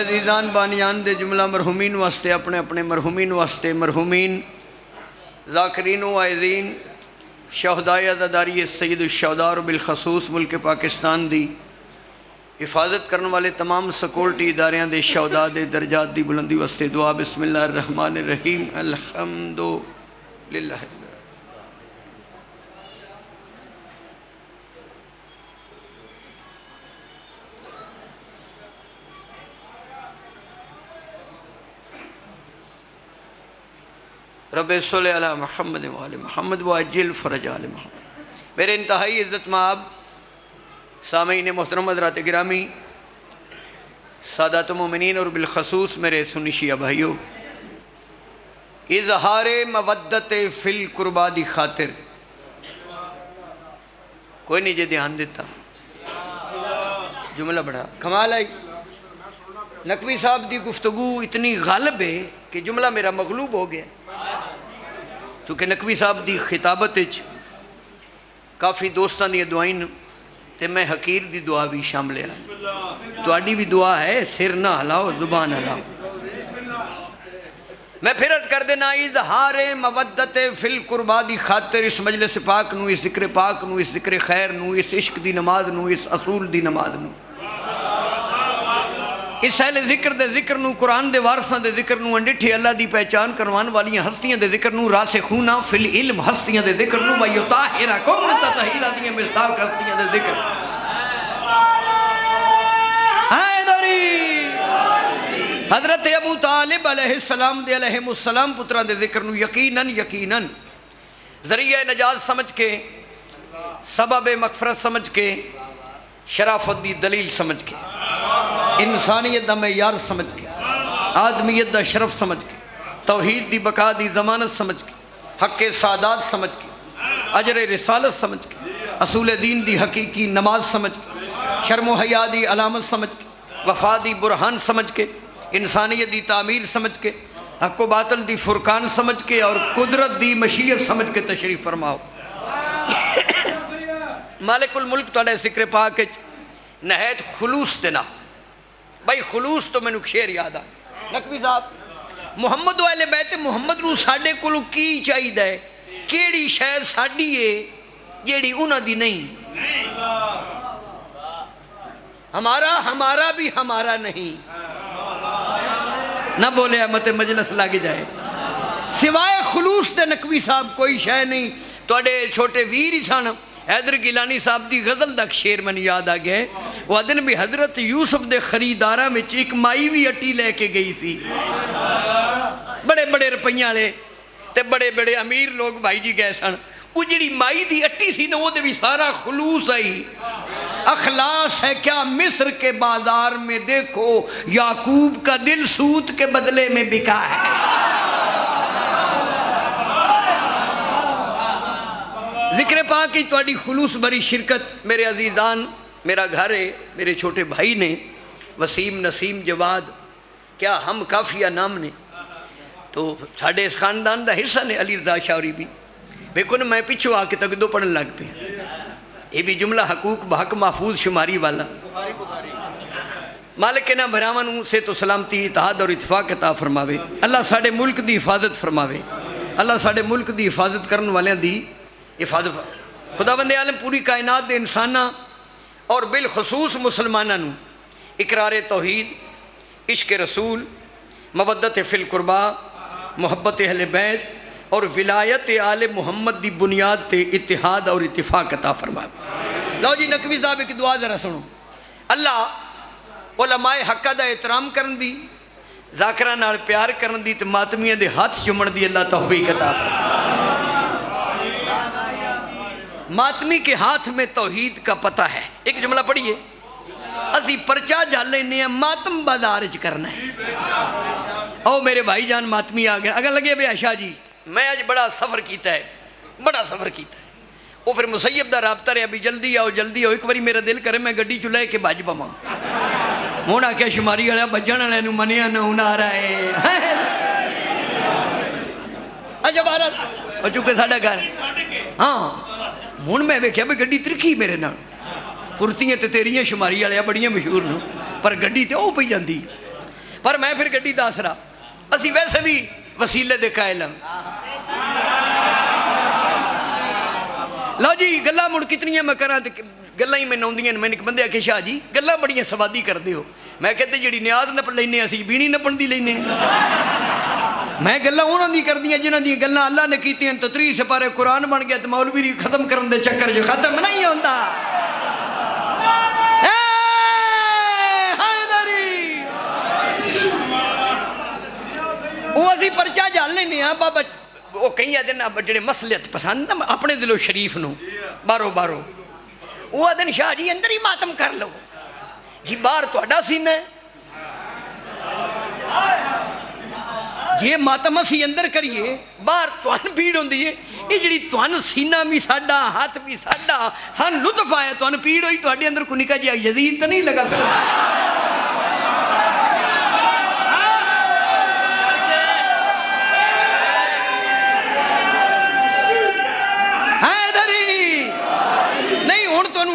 عزیزان بانیان دے جملہ مرحومین واسطے اپنے اپنے مرحومین واسطے مرحومین ذاکرین و عائزین شہدائے عزاداری سید الشہداء اور بالخصوص ملک پاکستان دی حفاظت کرنے والے تمام سیکورٹی اداریاں دے شہداء دے درجات دی بلندی واسطے دعا بسم اللہ الرحمن الرحیم الحمدللہ رب صلی علی محمد و آل محمد وعجل فرج آل محمد۔ میرے انتہائی عزت مآب سامعین محترم حضرات گرامی، سادات مومنین اور بالخصوص میرے سنی شیعہ بھائیوں، اظہار مودت فی القربا دی خاطر کوئی نہیں جے دھیان دیتا، جملہ بڑا کمال آئی۔ نقوی صاحب دی گفتگو اتنی غالب ہے کہ جملہ میرا مغلوب ہو گیا، چونکہ نقوی صاحب دی خطابت کافی دوستان دی دعائیں تے میں حقیر دی دعا بھی شامل ہے، تو آڈی بھی دعا ہے، سر نہ ہلاؤ زبان ہلاؤ۔ میں پھر عرض کر دینا، اظہار مودت فی القربا دی خاطر اس مجلس پاک نو، اس ذکر پاک نو، اس ذکر خیر نو، اس عشق دی نماز نو، اس اصول دی نماز نو، اس اہل ذکر دے ذکر نو، قرآن دے وارثاں دے ذکر نو، انڈٹھی اللہ دی پہچان کروان والیاں ہستیاں دے ذکر نو، راسخون فی العلم ہستیاں دے ذکر نو، وَيُطَاهِرَكُمْ تَطْهِيرًا دیں مصداق ہستیاں دے ذکر۔ حضرت ابو طالب علیہ السلام دے علیہ السلام پتران دے ذکر نو یقیناً ذریعہ نجات سمجھ کے، سبب مغفرت سمجھ کے، شرافت دی دلیل سمجھ کے، انسانیت دا معیار سمجھ کے، آدمیت دا شرف سمجھ کے، توحید دی بقا دی ضمانت سمجھ کے، حق سعادت سمجھ کے، اجر رسالت سمجھ کے، اصول دین دی حقیقی نماز سمجھ کے، شرم و حیا دی علامت سمجھ کے، وفا دی برہان سمجھ کے، انسانیت دی تعمیر سمجھ کے، حق و باطل دی فرقان سمجھ کے، اور قدرت دی مشیت سمجھ کے تشریف فرماؤ۔ مالک الملک توڑے ذکر پاک نہایت خلوص دینا، بھائی خلوص تو میں نے شعر یاد آ نقوی صاحب محمد و اہل بیت محمد نو ساڑھے کلو کی چاہی دے، کیڑی شہر ساڑھی ہے جیڑی انہ دی نہیں، ہمارا بھی ہمارا نہیں، نہ بولے احمد مجلس لگ جائے، سوائے خلوص دے نقوی صاحب کوئی شے نہیں۔ توڑے چھوٹے ویر ہی سن، حیدر گیلانی صاحب دی غزل دا شعر میں یاد آ گئے، وہ دن بھی حضرت یوسف دے خریداراں میں ایک مائی بھی اٹی لے کے گئی سی، بڑے بڑے روپیاں لے تے بڑے بڑے امیر لوگ بھائی جی گئے سن، وہ جڑی مائی دی اٹی سی نا وہ دے بھی سارا خلوص آئی۔ اخلاص ہے کیا مصر کے بازار میں دیکھو، یعقوب کا دل سود کے بدلے میں بکا ہے۔ ذکر پاک کی توڑی خلوص بری شرکت میرے عزیزان، میرا گھر ہے، میرے چھوٹے بھائی نے وسیم نسیم جواد، کیا ہم کافیہ نام نے، تو ساڑھے اس خاندان دا حصہ نے علی رضا شاوری بھی بیکو نا، میں پیچھو آ کے تک دو پڑھن لگ پہ، یہ بھی جملہ حقوق بحق محفوظ شماری والا۔ مالک کے نام بھراون سے تو سلامتی، اتحاد اور اتفاق عطا فرماوے، اللہ ساڑھے ملک دی حفاظت فرماوے، اللہ ساڑھے ملک دی حفاظت کرن والے دی حفاظت۔ خدا بندے عالم پوری کائنات دے انسانہ اور بالخصوص مسلمانہ نو اقرار توحید، عشق رسول، مودت فی القربا، محبت اہل بیت اور ولایت آل محمد دی بنیاد تے اتحاد اور اتفاق عطا فرمائے۔ لو جی نقوی صاحب کی دعا ذرا سنو، اللہ علماء حقہ دا احترام کرن دی، ذاکرہ نال پیار کرن دی، تے ماتمیہ دے ہاتھ چمڑ دی، اللہ توفیق عطا فرمائے۔ ماتمی کے ہاتھ میں توحید کا پتہ ہے، ایک جملہ پڑھئے، اسی پرچہ جال لینے ہیں، ماتم بازارج کرنا ہے۔ او میرے بھائی جان ماتمی آگئے، اگر لگے بے عشاء جی میں آج بڑا سفر کیتا ہے، وہ پھر مسیب دا رابطہ رہے، ابھی جلدی آؤ، ایک باری میرا دل کرے میں گڈی چلائے کہ بھاج پاواں، ہونا کیا شماری والا بجن والے نو منیا نہ ہونا رہا ہے۔ اچھا بہرحال اور چونکہ ساڈا گھر ہاں ہوں میں ویکھیا بھی گڈی ترکھی میرے نال، پرتیاں تے تیریاں شماری والے بڑیاں مشہور نو، پر گڈی تے او پئی جاندی، پر میں پھر گڈی دا آسرا اسی ویسے بھی وسیلے دے قائل ہوں لو جی گلا مڑ کتنی میں کراں تے گلاں ہی میں ناؤندیاں میں ایک بندے آکھے شاہ جی گلاں بڑیاں سوادی کردے ہو میں کہتے جڑی نیاز نپ لینے اسی بینی نپن دی لینے میں گلاں انہاں دی کردیاں جنہاں دی گلاں اللہ نے کیتیاں تو 30 سپارے قرآن بن گیا تے مولوی ختم کرن دے چکر جو ختم نہیں ہوندا وہ اسی پرچہ جال لینے ہاں بابا وہ کہیں آدھن جڑے مسلحت پسند نا اپنے دلو شریف نو بارو بارو وہ آدھن شاہ جی اندر ہی ماتم کر لو جی باہر تہاڈا سینہ ہے جی ماتم اسی اندر کریے باہر توان پیڑ ہوندی ہے یہ جڑی توان سینہ بھی ساڈا ہاتھ بھی ساڈا سان لطف آیا توان پیڑ ہوئی تو اندر کو نکا جی یزید تو نہیں لگا پھر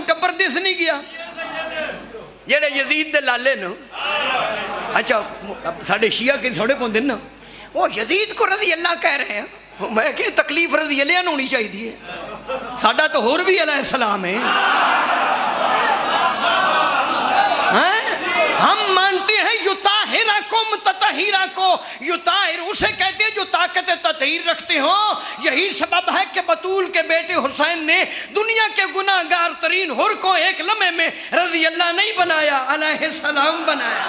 ٹبر دس نہیں گیا جڑے یزید دے لالے نا اچھا ساڑھے شیعہ کے تھوڑے پوندے نا وہ یزید کو رضی اللہ کہہ رہے ہیں میں کہ تکلیف رضی اللہ ہونی چاہیے دی ہے ساڑھا تو ہور بھی علیہ السلام ہے ہم مانتے ہیں یطاہرہ کو متطہرہ کو یطاہر اسے کہتے ہیں جو طاقت تطہیر رکھتے ہوں یہی سبب ہے کہ بطول کے بیٹے حسین نے دنیا کے گناہگار ترین حر کو ایک لمحے میں رضی اللہ نہیں بنایا علیہ السلام بنایا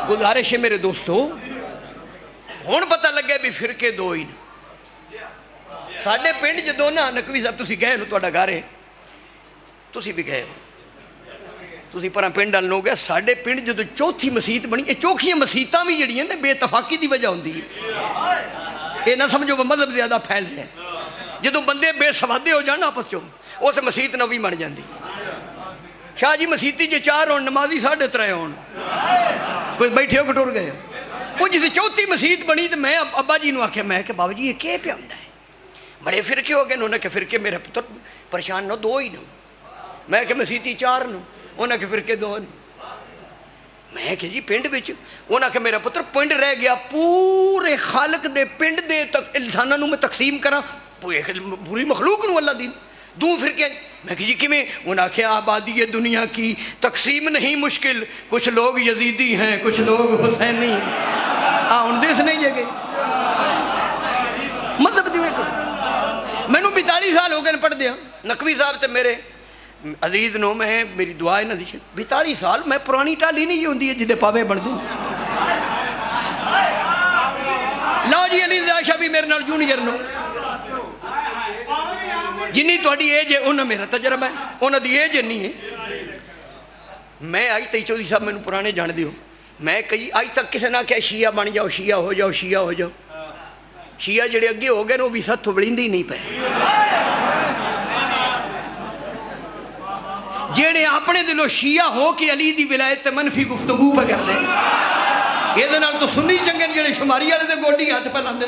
گزارش ہے میرے دوستو ہون پتہ لگے بھی فرقے دو ہی ساڑھے پینڈ جدو نا نقوی صاحب تسی گئے نو توڑا گارے تسی بھی گئے تسی پرہاں پینڈ آلنو گئے ساڑھے پینڈ جدو چوتھی مسیت بنی یہ چوکھیاں مسیتاں بھی جڑی ہیں نا بے اتفاقی دی وجہ ہوندی ہے یہ نہ سمجھو وہ مذہب زیادہ پھیل رہے ہیں جدو بندے بے سوادے ہو جانا آپس چو اسے مسیت نوی بن جاندی شاہ جی مسیتی جے 4 ہون نمازی 3.5 ہون کوئی بیٹھے ہو کٹور گئے وہ جسے چوتھی مسیت بنی تو میں ابا جی نو آکھیا میں کہ بابا جی یہ کیا پہ ہوندہ ہے بڑے فرقے ہو گئے انہوں نے کہ فرقے میرے پتر پریشان نو 2 ہی نو میں کہ مسیتی 4 نو انہوں نے کہ فرقے 2 نو میں کہ جی پنڈ بچ انہوں نے کہ میرا پتر پنڈ رہ گیا پورے خالق دے پنڈ دے انسانہ نو میں تقسیم کرا پوری مخلوق نو اللہ دین دوں فرقے میں کہ جی کی میں انہوں نے کہا آبادی دنیا کی تقسیم نہیں مشکل کچھ لوگ یزیدی ہیں کچھ لوگ حسینی ہیں ان دیس نہیں جگہ مطلب دی میں نو 42 سال ہو گئے پڑھ دیا نقوی صاحب تے میرے عزیز نو میں میری دعائیں نہ دیشے 42 سال میں پرانی ٹالی نہیں ہوندی ہے جدے پاوے بڑھ دیں لاؤ جی علی عائشہ بھی میرے نال جونیئر نو جنہی تو اڈی ایج ہے انہوں میرا تجربہ ہے انہوں دی ایج نہیں ہے میں آج تک 24 صاحب میں نے پرانے جان دیو میں کہی آج تک کسے نہ کہا شیعہ بن جاؤ شیعہ ہو جاؤ شیعہ ہو جاؤ شیعہ جڑے اگے ہو گئے وہ بھی ست بڑھیں دی نہیں پہ جڑے اپنے دلو شیعہ ہو کہ علی دی ولایت منفی گفتگو پہ کر دیں یہ دنال تو سنی چنگے جڑے شماری والے دے گوڑی ہاتھ پہ لاندے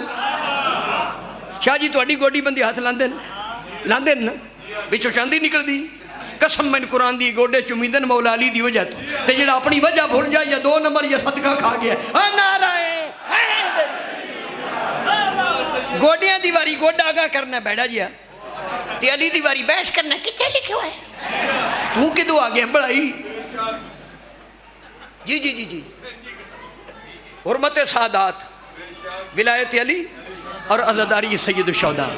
شاہ جی تو اڈی گوڑی بندی ہاتھ لاندے نا بچو چاندی نکل دی قسم میں قرآن دی گوڑے چمیدن مولا علی دی وجہ تو تے جڑا اپنی وجہ بھول جائے یا 2 نمبر یا صدقہ کھا گیا نعرہ گوڑیاں دیواری گوڑا آگاہ کرنا بیڑا جیا تے علی دیواری بیش کرنا کتے لکھے ہوئے تو کدو آگے ہیں بڑائی جی جی جی جی حرمت سادات ولایت علی اور عزاداری سید الشہداء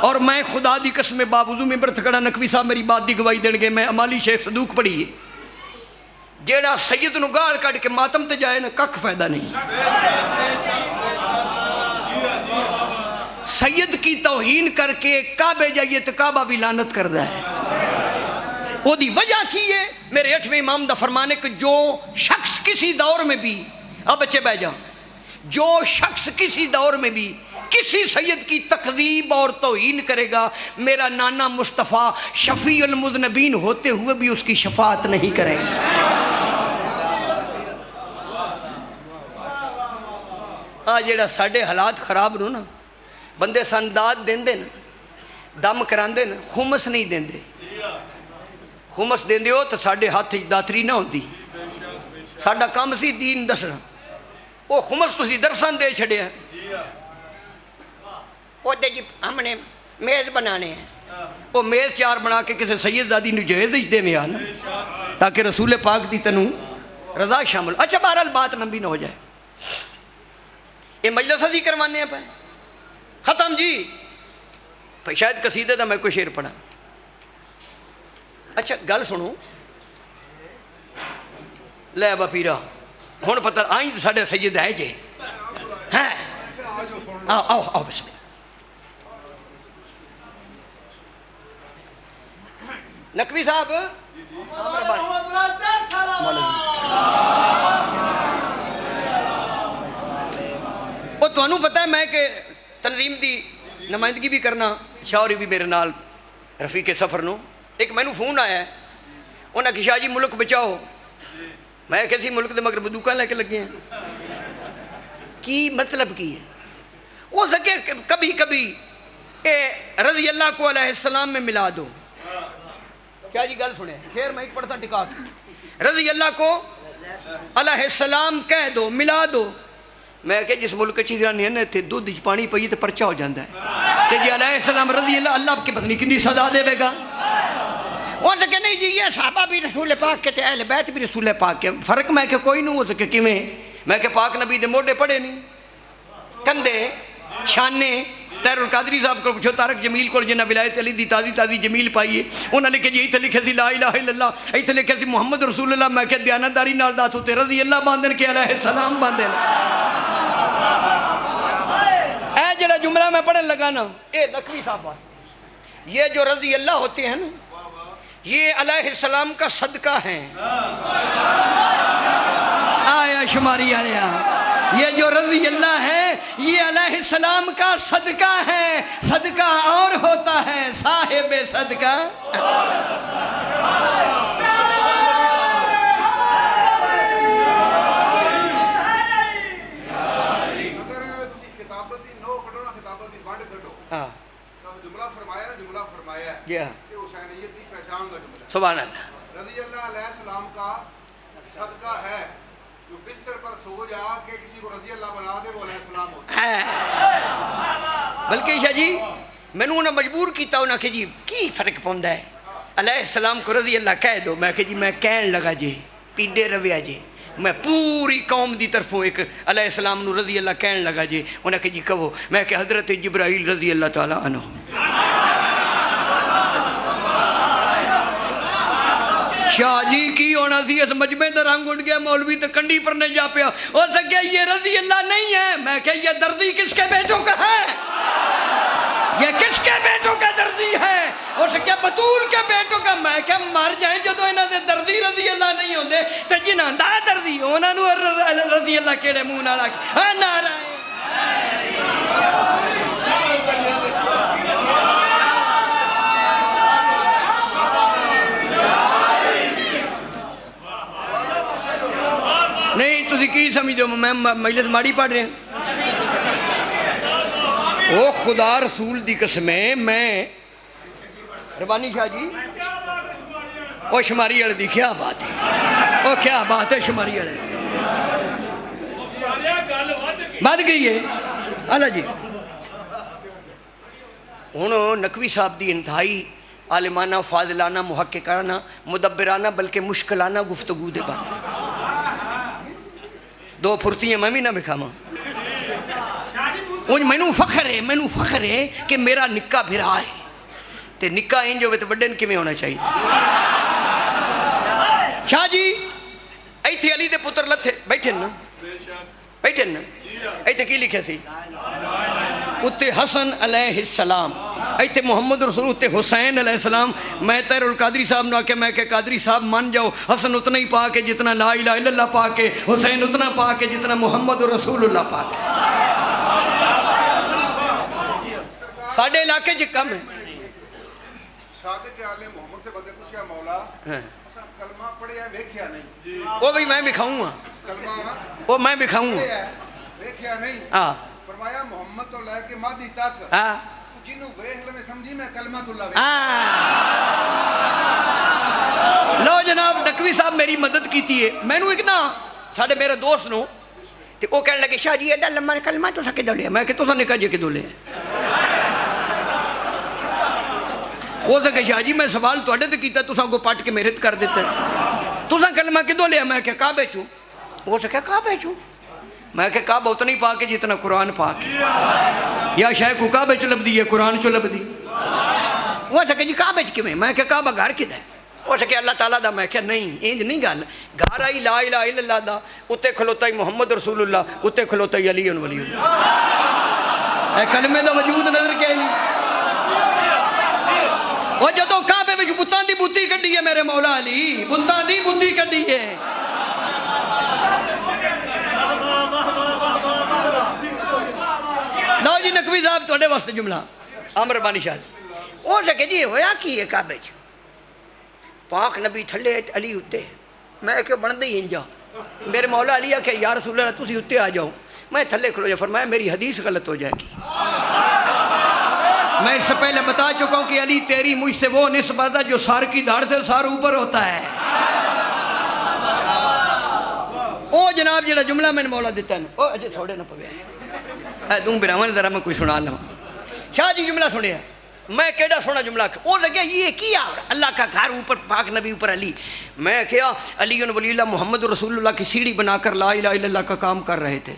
اور میں خدا دی قسم باوضو میں برت کڑا نقوی صاحب میری بات دی گواہی دیں گے میں امالی شیخ صدوق پڑھی ہے جیڑا سید نو گاڑ کڑ کے ماتم تے جائے نا کک فائدہ نہیں سید کی توہین کر کے کعبے جائیے تو کعبہ بھی لعنت کر دا ہے وہ دی وجہ کی ہے میرے 8ویں امام دا فرمانے کہ جو شخص کسی دور میں بھی اب بچے بہ جاؤ جو شخص کسی دور میں بھی کسی سید کی تقذیب اور توہین کرے گا میرا نانا مصطفیٰ شفیع المذنبین ہوتے ہوئے بھی اس کی شفاعت نہیں کریں گے آج جڑا ساڑھے حالات خراب نو نا بندے سنداد دیندے نا دم کراندے نا خمس نہیں دیندے خمس دیندے ہو تو ساڑھے ہاتھ داتری نہ ہوندی ساڑھا کام سی دین دسنا وہ خمس تو سی درسان دے چھڑے ہیں وہ دے جی ہم نے میز بنانے ہیں وہ میز چار بنا کے کسی سید دادی نے جہیز دے میں آنا تاکہ رسول پاک دی تنو رضا شامل. اچھا بہرحال بات لمبی نہ ہو جائے یہ مجلس ہی کروانے ہیں پہ ختم جی شاید قصیدے دا میں کوئی شعر پڑھا. اچھا گل سنو لے با پیرا ہون پتہ آئیں ساڑھے سید ہے جے آؤ آؤ بسم اللہ. نقوی صاحب وہ تو انہوں پتہ ہے میں کہ تنظیم دی نمائندگی بھی کرنا شاوری بھی میرے نال رفیق سفر نو ایک میں نو فون آیا ہے انہاں کہ شاہ جی ملک بچاؤ میں کسی ملک دے مگر بدوکاں لے کے لگے ہیں کی مطلب کی ہے ہو سکے کبھی کبھی اے رضی اللہ کو علیہ السلام میں ملا دو. کیا جی گل سنے شعر میں ایک پڑھتا ٹکا رضی اللہ کو علیہ السلام کہہ دو ملا دو. میں کہ جس ملک چیزیں نہیں ہیں تھے دودھ پانی پئی تو پرچہ ہو جاندہ ہے کہ جی علیہ السلام رضی اللہ کے پتنی کتنی صدا دے بے گا وہ سکے نہیں جی یہ صحابہ بھی رسول پاک کے تھے اہل بیت بھی رسول پاک کے فرق میں کہ کوئی نہیں ہو سکے کہ میں کہ پاک نبی دے موڑے پڑے نہیں کندے شانے تیر القادری صاحب کو پوچھو تارک جمیل کو جنہ ولایت علی دی تازی جمیل پائیے انہوں نے لکھے جی ایتھے لکھے سی لا الہ الا اللہ ایتھے لکھے سی محمد رسول اللہ میں کہ دیانتداری نال دات ہوتے رضی اللہ باندھن کے علیہ السلام باندھن. اے جڑا جملہ میں پڑھن لگا نا اے نقوی صاحب واسطے یہ جو رضی اللہ ہوتے ہیں نا یہ علیہ السلام کا صدقہ ہے. آیا شماری آیا یہ جو رضی اللہ ہے یہ علیہ السلام کا صدقہ ہے. صدقہ اور ہوتا ہے صاحب صدقہ سبحان اللہ رضی اللہ علیہ السلام کا صدقہ ہے جو بستر پر سو جا کہ کسی کو رضی اللہ بنا دے وہ علیہ السلام ہوتا ہے. بلکہ شاہ جی میں نے انہیں مجبور کیتا انہیں کہ جی کی فرق پوندہ ہے علیہ السلام کو رضی اللہ کہہ دو میں کہ جی میں کہن لگا جی پیڈے رویا جی میں پوری قوم دی طرفوں ایک علیہ السلام نو رضی اللہ کہن لگا جی انہیں کہ جی کہو میں کہ حضرت جبرائیل رضی اللہ تعالیٰ عنہ شاہ جی کی ہونا سی اس مجمع دا رنگ اٹھ گیا مولوی تو کنڈی پر نہیں جا پیا اور سکیا یہ رضی اللہ نہیں ہے میں کہ یہ درزی کس کے بیٹوں کا ہے یہ کس کے بیٹوں کا درزی ہے اور سکیا بطول کے بیٹوں کا میں کہ مر جائیں جدو انہاں دے درزی رضی اللہ نہیں ہوندے تو جنہاں دا درزی انہاں نو رضی اللہ کیڑے منہ نال آکے نعرہ نہیں تُسی کی سمجھو میں مجلس ماڑی پڑھ رہے ہیں او خدا رسول دی قسمیں میں ربانی شاہ جی او شماری اڑ دی کیا بات ہے او کیا بات ہے شماری اڑ بات گئی ہے اللہ جی انہوں نقوی صاحب دی انتہائی عالمانہ فاضلانہ محققانہ مدبرانہ بلکہ مشکلانہ گفتگو دے بات دو پھرتیاں میں بھی نہ بکھاما مینو فخر ہے کہ میرا نکا بھرا ہے تے نکا انجو بے تو بڑھن کی میں ہونا چاہیے شاہ جی ایتھے علی دے پتر لتھے بیٹھن نا ایتھے کی لکھے سی اتے حسن علیہ السلام ایتھے محمد رسول اتے حسین علیہ السلام میں تیر القادری صاحب نے آکے میں کہ قادری صاحب مان جاؤ حسن اتنا ہی پاک ہے جتنا لا الہ الا اللہ پاک ہے حسین اتنا پاک ہے جتنا محمد رسول اللہ پاک ہے ساڑھے علاقے جی کم ہے صادق آل محمد سے بدے پوچھیا مولا کلمہ پڑھے ہے ویکھیا نہیں وہ بھی میں بکھاؤں گا کلمہ وہ میں بکھاؤں گا ویکھیا نہیں فرمایا محمد تو لے کے مادی تک ہاں جنوں ویکھ لوے سمجھی میں کلمۃ اللہ لو جناب نقوی صاحب میری مدد کیتی ہے مینوں ایک نا ساڈے میرے دوست نو تے او کہن لگے شاہ جی ایڈا لمبا کلمہ تو سکے دولے میں کہ تساں نکا جے کے دولے وہ تو کہ شاہ جی میں سوال تواڈے تے کیتا تساں کو پٹ کے میرے تے کر دیتا تساں کلمہ کدوں لیا میں کہ کعبے چوں وہ تو کہ کعبے چوں میں کہ کعبہ اتنا ہی پاک ہے جتنا قرآن پاک ہے یا شاید کو کعبے چ لبدی ہے قرآن چ لبدی وہ سکے جی کعبے چ کیویں میں کہ کعبہ گھر کدھر ہے وہ سکے اللہ تعالیٰ دا میں کہ نہیں انج نہیں گل گھر آئی لا الہ الا اللہ دا اتنے کھلوتا ہی محمد رسول اللہ اتنے کھلوتا ہی علی ولی اللہ اے کلمے دا وجود نظر کے نہیں وہ جدو کعبے وچ بتاں دی بوتی کڈی ہے میرے مولا علی بتاں دی بوتی کڈی ہے لو جی نقوی صاحب توڑے واسطے جملہ عمر بانی شاہ وہ سکے جی ہویا کی ہے کعبے چ پاک نبی تھلے علی اتے میں کہ بندے ہی انجا میرے مولا علی کہ یا رسول اللہ تسی اتے آ جاؤ میں تھلے کھلو جا فرمایا میری حدیث غلط ہو جائے گی میں اس سے پہلے بتا چکا ہوں کہ علی تیری مجھ سے وہ نسبت ہے جو سار کی دھاڑ سے سار اوپر ہوتا ہے او جناب جڑا جملہ میں نے مولا دیتا ہے او اجے تھوڑے نہ پوے دوں براہمن ذرا میں کوئی سنا لوں شاہ جی جملہ سنیا میں کیڑا سونا جملہ وہ لگیا یہ کیا اللہ کا گھر اوپر پاک نبی اوپر علی میں کیا علی ولی اللہ محمد رسول اللہ کی سیڑھی بنا کر لا الہ الا اللہ کا کام کر رہے تھے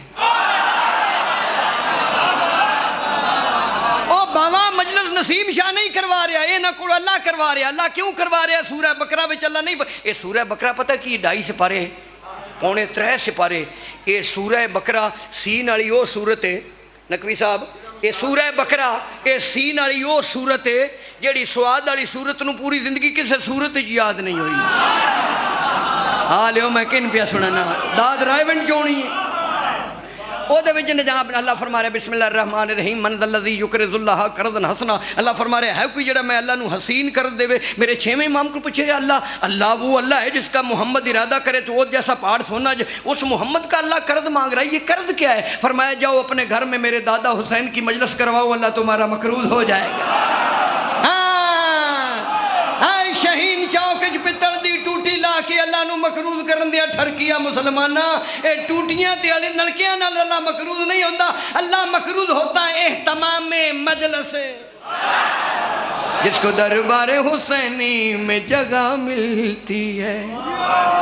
او باوا مجلس نسیم شاہ نہیں کروا رہا اے نہ کوڑ اللہ کروا رہا اللہ کیوں کروا رہا سورہ بقرہ وچ اللہ نہیں اے سورہ بقرہ پتہ کی 2.5 سپارے پونے 3 سپارے اے سورہ بقرہ سین والی وہ صورت ہے نقوی صاحب اے سورہ بقرہ اے سین والی وہ صورت ہے جیڑی سواد والی صورت نو پوری زندگی کسے صورت یاد نہیں ہوئی ہاں لیو میں کن پیا سننا داد رائے ونڈ جونی ہے او دے وچ جہاں اللہ فرما رہے بسم اللہ الرحمن الرحیم من ذا الذی یقرض اللہ قرضا حسنا اللہ فرما رہے ہے کوئی جڑا میں اللہ نو حسین کر دے میرے 6ویں امام کو پوچھے گا اللہ وہ اللہ ہے جس کا محمد ارادہ کرے تو وہ جیسا پہاڑ سونا اس محمد کا اللہ قرض مانگ رہا ہے یہ قرض کیا ہے فرمایا جاؤ اپنے گھر میں میرے دادا حسین کی مجلس کرواؤ اللہ تمہارا مقروض ہو جائے گا شہین چوک پتل دی ٹوٹی لا کے اللہ نو مقروض کرن دیا ٹھرکیا مسلمانہ اے ٹوٹیاں تے علی نلکیاں نال اللہ مقروض نہیں ہوتا اللہ مقروض ہوتا ہے اہتمام مجلس جس کو دربار حسینی میں جگہ ملتی ہے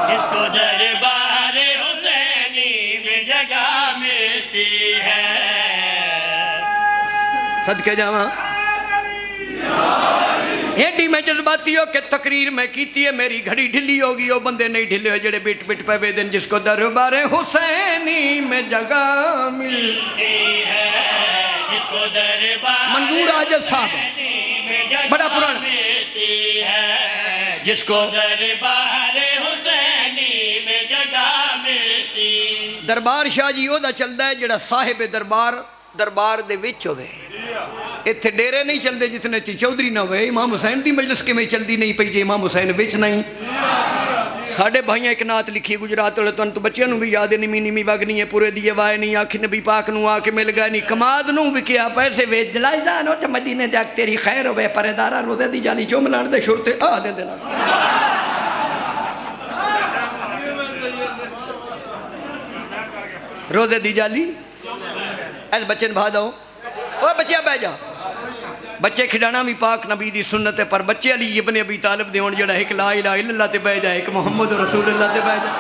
جس کو دربار حسینی میں جگہ ملتی ہے صدقے جاواں ایڈی میں جذباتی ہو کہ تقریر میں کیتی ہے میری گھڑی ڈھلی ہوگی وہ بندے نہیں ڈھلے ہو جڑے بٹ بٹ پہ بے دن جس کو دربار حسینی میں جگہ ملتی ہے جس کو دربار منظور آجد صاحب بڑا پرانا ملتی ہے جس کو دربار حسینی میں جگہ ملتی دربار شاہ جی وہ دا چلدا ہے جڑا صاحب دربار دے وچ ہوئے اتھے ڈیرے نہیں چل دے جتنے تھی چودھری نہ ہوئے امام حسین دی مجلس کے میں چل دی نہیں پئی جی امام حسین وچ نہیں ساڑھے بھائیاں ایک نات لکھی گجرات تو بچیاں نو بھی یاد نیمی نیمی وگنی ہے پورے دیئے وائے نہیں آکھ نبی پاک نو آکے مل گئے نہیں کماد نو بھی کیا پیسے ویج دلائی جانو تے مدینے دیکھ تیری خیر ہوئے پردارہ روزے دی جالی چو ملان دے شورتے دے دینا روزے دی جالی ایس بچے نے بھا داؤ وہ بچے بہ جا بچے کھڑانا بھی پاک نبی دی سنت ہے پر بچے علی ابن ابی طالب دے ہون جڑا ایک لا الہ الا اللہ تے بہ جا ایک محمد رسول اللہ تے بہ جا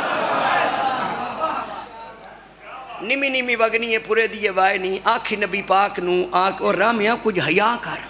نیمی نیمی وگنی ہے پورے دیئے وائے نہیں آکھی نبی پاک نو آکھ اور رامیاں کچھ حیاء کر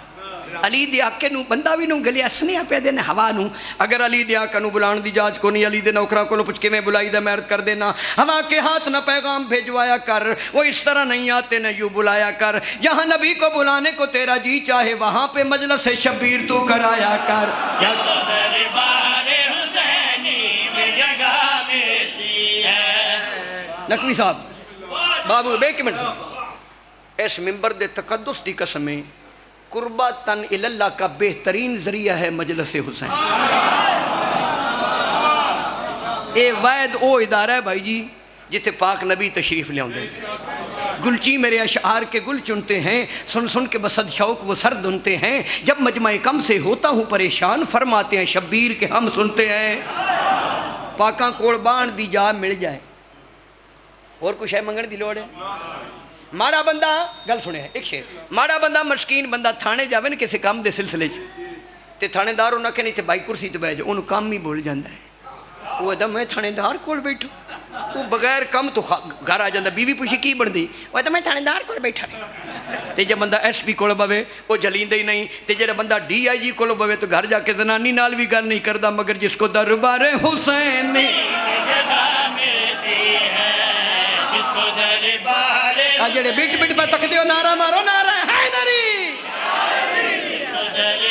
علی دے آکے نو بندہ بھی نو گلیا سنیا پہ دینے ہوا نو اگر علی دے آکے نو بلان دی جاج کو نہیں علی دے نوکرہ کو لو پچھ کے میں بلائی دے میرد کر دینا ہوا کے ہاتھ نہ پیغام بھیجوایا کر وہ اس طرح نہیں آتے نہ یوں بلایا کر جہاں نبی کو بلانے کو تیرا جی چاہے وہاں پہ مجلس شبیر تو کرایا کر دربار حسینی میں جگہ ملتی ہے نقوی صاحب بابو ایک منٹ اس ممبر دے تقدس دی قسمیں قربتاً اللہ کا بہترین ذریعہ ہے مجلس حسین اے وائد او ادارہ ہے بھائی جی جتے پاک نبی تشریف لے ہوں دیں گلچی میرے اشعار کے گل چنتے ہیں، سن سن کے بسد شوق وہ سر دھنتے ہیں، جب مجمع کم سے ہوتا ہوں پریشان، فرماتے ہیں شبیر کے ہم سنتے ہیں۔ پاکاں کوڑ بان دی جا مل جائے، اور کچھ ہے منگن دی لوڑ ہے؟ ماڑا بندہ گل سنے ایک شیر، ماڑا بندہ مسکین بندہ تھانے جاوے نا کسی کام دے سلسلے تے تھانے دار انہاں کہ نہیں تے بائی کرسی تے بیٹھ جائے، انہوں کام ہی بول جاندہ ہے، وہ ادھا میں تھانے دار کول بیٹھوں، وہ بغیر کم تو گھر آ جاندہ، بیوی پوچھی کی بن دی، وہ ادھا میں تھانے دار کول بیٹھا رہے، تے جب بندہ ایس پی کول بوے وہ جلیندے ہی نہیں، تے جب بندہ ڈی آئی جی کول بوے تو گھر جا کے زنانی نال بھی گل نہیں کردہ، مگر جس کو دربار حسین نے جڑے بیٹ بیٹ پہ تک دیو نعرہ مارو نعرہ حیدری،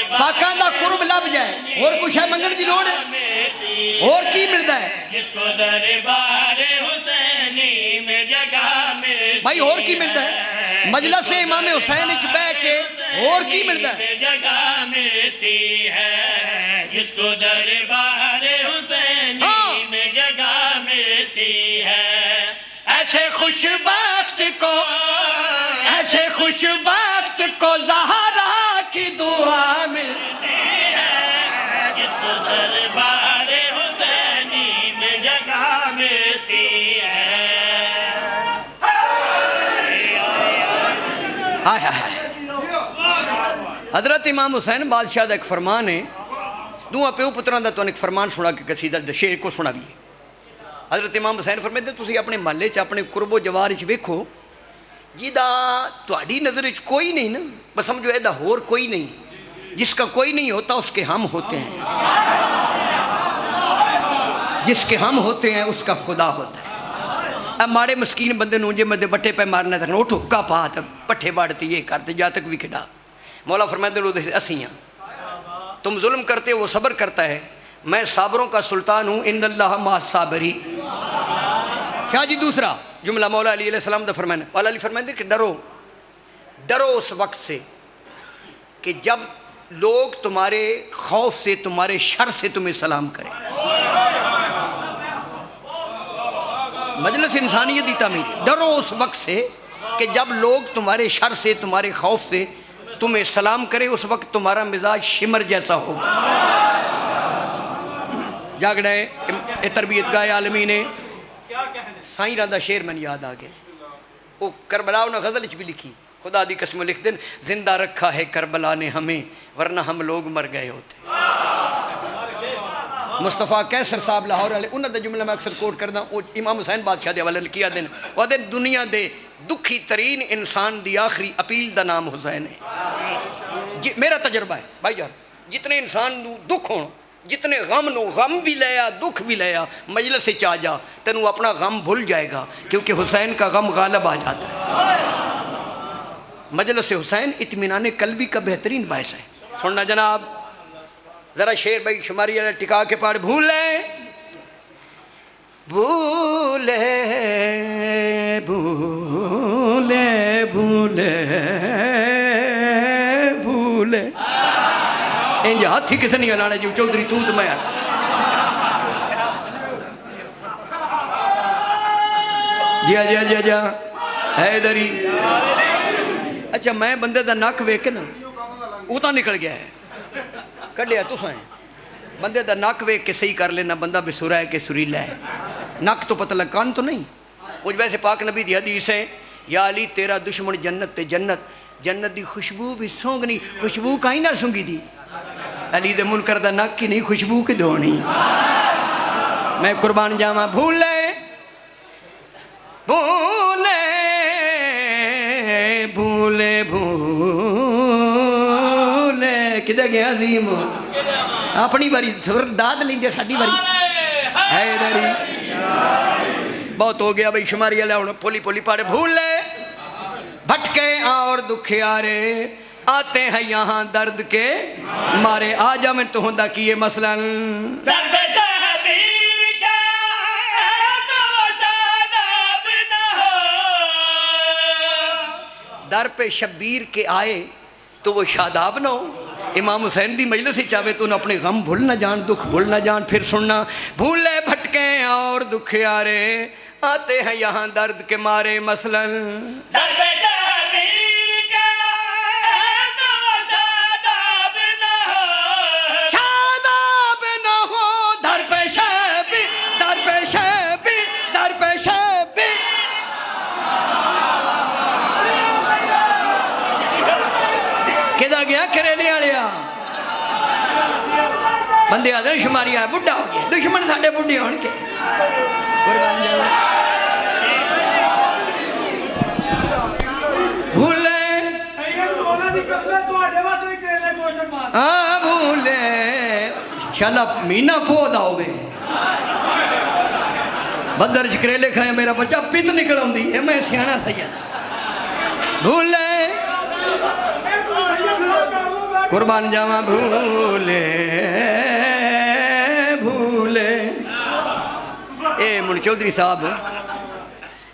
پاکاں دا قرب لب جائے، اور کچھ ہے منگن دی لوڑ ہے؟ اور کی ملدا ہے؟ جس کو دربار حسینی میں جگہ ملتی، بھائی اور کی ملدا ہے؟ مجلس امام حسین وچ بیٹھ کے اور کی ملدا ہے؟ جگہ ملتی ہے، جس کو دربار حسینی میں جگہ ملتی ہے، ایسے خوش بخت کو، ایسے خوش بخت کو زہرا کی دعا ملتی ہے، جس کو دربار حسینی میں جگہ ملتی ہے۔ آئے آئے حضرت امام حسین بادشاہ دا ایک فرمان ہے، دعا پیو پتران دا تو ایک فرمان سنا کے قصیدہ دا شعر کو سنا بھی ہے۔ حضرت امام حسین فرماتے تسی اپنے محلے چ اپنے قرب و جوار چ ویکھو جیدہ تہاڈی نظر وچ کوئی نہیں نا، بس سمجھو ایدہ ہور کوئی نہیں، جس کا کوئی نہیں ہوتا اس کے ہم ہوتے ہیں، جس کے ہم ہوتے ہیں اس کا خدا ہوتا ہے۔ اب ماڑے مسکین بندے نونجے مردے بٹے پہ مارنا تک اٹھو کا پات پٹھے باڑتے یہ کرتے جا تک بھی کھڑا، مولا فرماتے لو دے اسیاں تم ظلم کرتے وہ صبر کرتا ہے، میں صابروں کا سلطان ہوں، ان اللہ مع الصابری۔ کیا جی دوسرا جملہ مولا علیہ السلام دا فرمانا، مولا علی فرماتے کہ ڈرو ڈرو اس وقت سے کہ جب لوگ تمہارے خوف سے تمہارے شر سے تمہیں سلام کریں۔ مجلس انسانیت دی تعمیر، ڈرو اس وقت سے کہ جب لوگ تمہارے شر سے تمہارے خوف سے تمہیں سلام کرے، اس وقت تمہارا مزاج شمر جیسا ہوگا۔ جاگڑا ہے تربیت گاہ عالمی نے سائیں راندہ شعر میں یاد آگئے، وہ کربلا انہوں نے غزل بھی لکھی، خدا دی قسم لکھ دن، زندہ رکھا ہے کربلا نے ہمیں ورنہ ہم لوگ مر گئے ہوتے۔ مصطفیٰ کیسر صاحب لاہور والے انہوں نے جملہ میں اکثر کوٹ کردا، امام حسین بادشاہ دے حوالے کیا دن، وہ دن دنیا دے دکھی ترین انسان دی آخری اپیل دا نام حسین ہے۔ میرا تجربہ ہے بھائی جان، جتنے انسان نو دکھ ہون، جتنے غم نو غم بھی لیا دکھ بھی لیا، مجلس سے چاہ جا تینوں اپنا غم بھول جائے گا، کیونکہ حسین کا غم غالب آ جاتا ہے۔ مجلس حسین اطمینان قلبی کا بہترین باعث ہے۔ سننا جناب ذرا شعر بھائی شماری والا ٹکا کے پاڑ، بھولے بھولے بھولے بھولے بھولے انجا ہاتھی کسے نہیں ہلانا جو چودھری تو میں جیا جیا جیا جیا حیدری۔ اچھا میں بندے دا ناک ویک نا اوتا نکل گیا ہے، کڈیا تو سائیں بندے دا ناک ویک کے صحیح کر لینا، بندہ بے سورا ہے کہ سریلا ہے، ناک تو پتہ لگ کان تو نہیں۔ مجھ ویسے پاک نبی دی حدیث ہے، یا علی تیرا دشمن جنت تے جنت، جنت دی خوشبو بھی سونگنی، خوشبو کہیں نہ سونگی دی، علی دے منکر دا ناک کی نہیں خوشبو کی دونی۔ میں قربان جاواں بھولے بھولے بھولے بھولے کدھے گیا عظیم اپنی باری سر داد لیں گے ساڑی باری حیدری۔ بہت ہو گیا بھئی شماری اللہ انہوں پولی پولی پاڑے، بھولے بھٹکے اور دکھیارے آتے ہیں یہاں درد کے مارے، آجا میں تو ہوندہ کیے مثلاً درد شبیر کا تو شاداب نہ ہو، در پہ شبیر کے آئے تو وہ شاداب نہ ہو۔ امام حسین دی مجلس ہی چاہے تو انہیں اپنے غم بھول نہ جان، دکھ بھول نہ جان۔ پھر سننا، بھولے بھٹکے اور دکھیارے آتے ہیں یہاں درد کے مارے مثلاً در پہ جبیر کا تو شاداب نہ ہو شاداب نہ ہو در پہ شبی در پہ شبی در پہ شبی کدا گیا کریلے آلیا بندے آدھے شماری آئے بڑھا ہو گیا دشمن ساڑھے بڑھے ہون کے قربان جاؤ بھولے ہاں بھولے شالا مینہ پودا ہوئے بدر چکریلے کھائے میرا بچہ پیت نکل ہوں دی ہے میں سیانہ سیدہ بھولے قربان جاؤں بھولے بھولے اے من چودری صاحب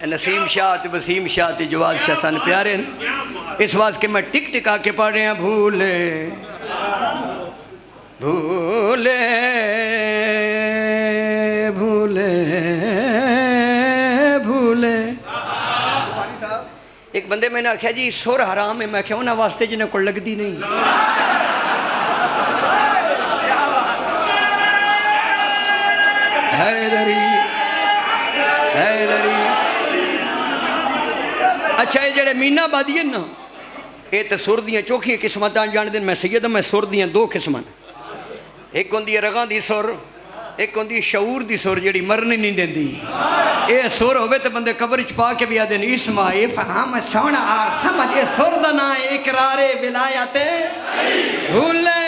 نسیم شاہ تے وسیم شاہ تے جواد شاہ سان پیارے اس واسطے کہ میں ٹک ٹکا کے پڑھ رہے ہیں بھولے بھولے بھولے بھولے ایک بندے میں نے آکھا جی سور حرام ہے میں کہا انہا واسطے جنہیں کوئی لگ دی نہیں حیدری حیدری اچھا یہ جڑے مینہ بادی ہیں نا یہ تو سر دیاں چوکھیاں قسمتان جان دیں میں سیدہ میں سر دیاں دو قسمان ایک ہوندی ہے رغاں دی سر ایک ہوندی ہے شعور دی سر جڑی مرنی نہیں دیں دی اے سر ہوئے تو بندے قبر چپا کے بھی آدھیں اسمائی فہم سونا آر سمجھ اے سر دنا اقرار ولایت بھولے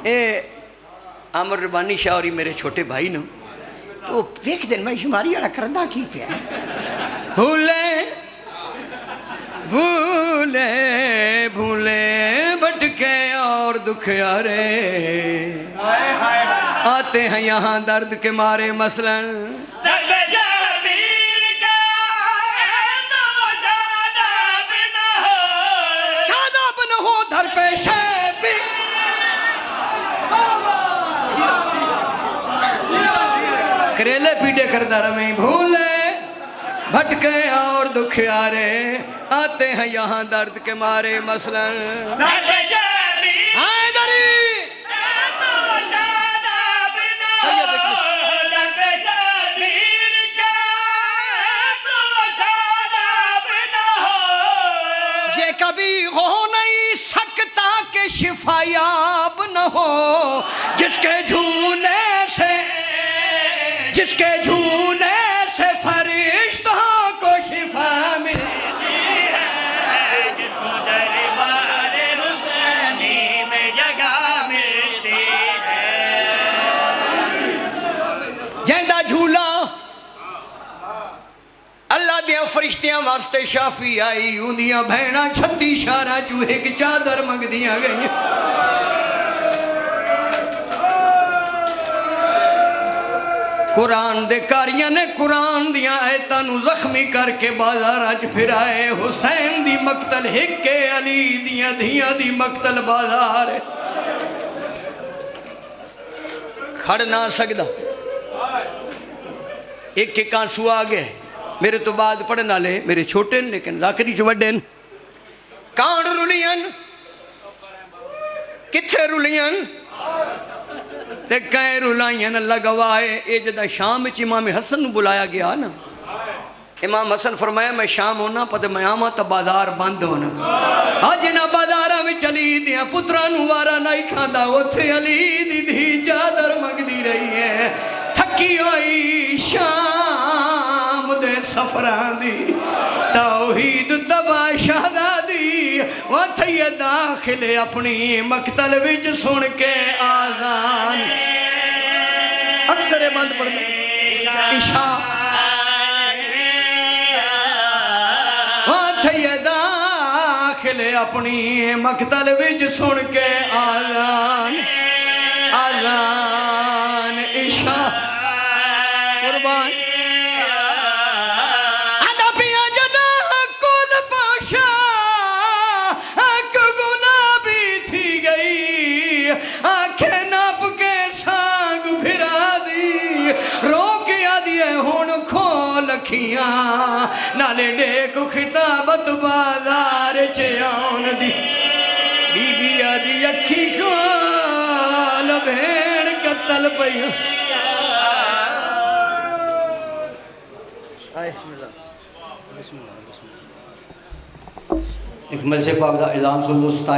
اے عامر ربانی شاہ اور میرے چھوٹے بھائی نو تو دیکھ دن میں شماری اڑا کردہ کی پہ ہے بھولے بھولے بھولے بھٹکے اور دکھیارے آتے ہیں یہاں درد کے مارے مثلاً در پہ جبیر کا تو شاداب نہ ہو شاداب نہ ہو در پہ شبی کریلے پیڑے کردہ رمیں بھولے بھٹکے اور دکھیارے آتے ہیں یہاں درد کے مارے مثلاً در پہ جبیر حیدری تو شاداب نہ ہو در پہ جبیر کا تو شاداب نہ ہو یہ کبھی ہو نہیں سکتا کہ شفایاب نہ ہو جس کے جھولے سے فرشتوں کو شفا ملتی ہے جس کو دربار حسینی میں جگہ ملتی ہے جیندہ جھولا اللہ دیاں فرشتیاں واسطے شافی آئی اندیاں بھینا 36 شارہ چوہے کی چادر منگ دیاں گئی قرآن دے کاریاں نے قرآن دیاں آیتاں نو زخمی کر کے بازار اچ پھرائے حسین دی مقتل ہکے علی دیاں دھیاں دی مقتل بازار کھڑ نہ سکدا ایک آنسو آگے میرے تو بعد پڑھنا لے میرے چھوٹے لیکن ذاکری جو وڈین کان رولین کتھے رولین تے کہیں رولائین اللہ گواہے اے جدہ شام وچ امام حسن بلایا گیا نا امام حسن فرمایا میں شام ہونا پتہ میں آما تا بازار بند ہونا آج نا بازارہ میں چلی دیا پتران وارا نہیں کھاندہ اتھے علی دی دی چادر مگ دی رہی ہے تھکی ہوئی شام دے سفران دی توحید تبا شہدہ دی واتھے داخل اپنی مقتل وچ سن کے آذان اکثر بند پڑھنا عشاء واتھے داخل اپنی مقتل وچ سن کے آذان آذان عشاء قربان آنکھ گلابی تھی گئی آنکھیں نہ پئیاں نالے ڈیکو خطابت بازار چیان دی بی بی آدھی اکھی خوال بھیڑ قتل پئیاں ایک ملچے پاک دا اعلان سن لو 27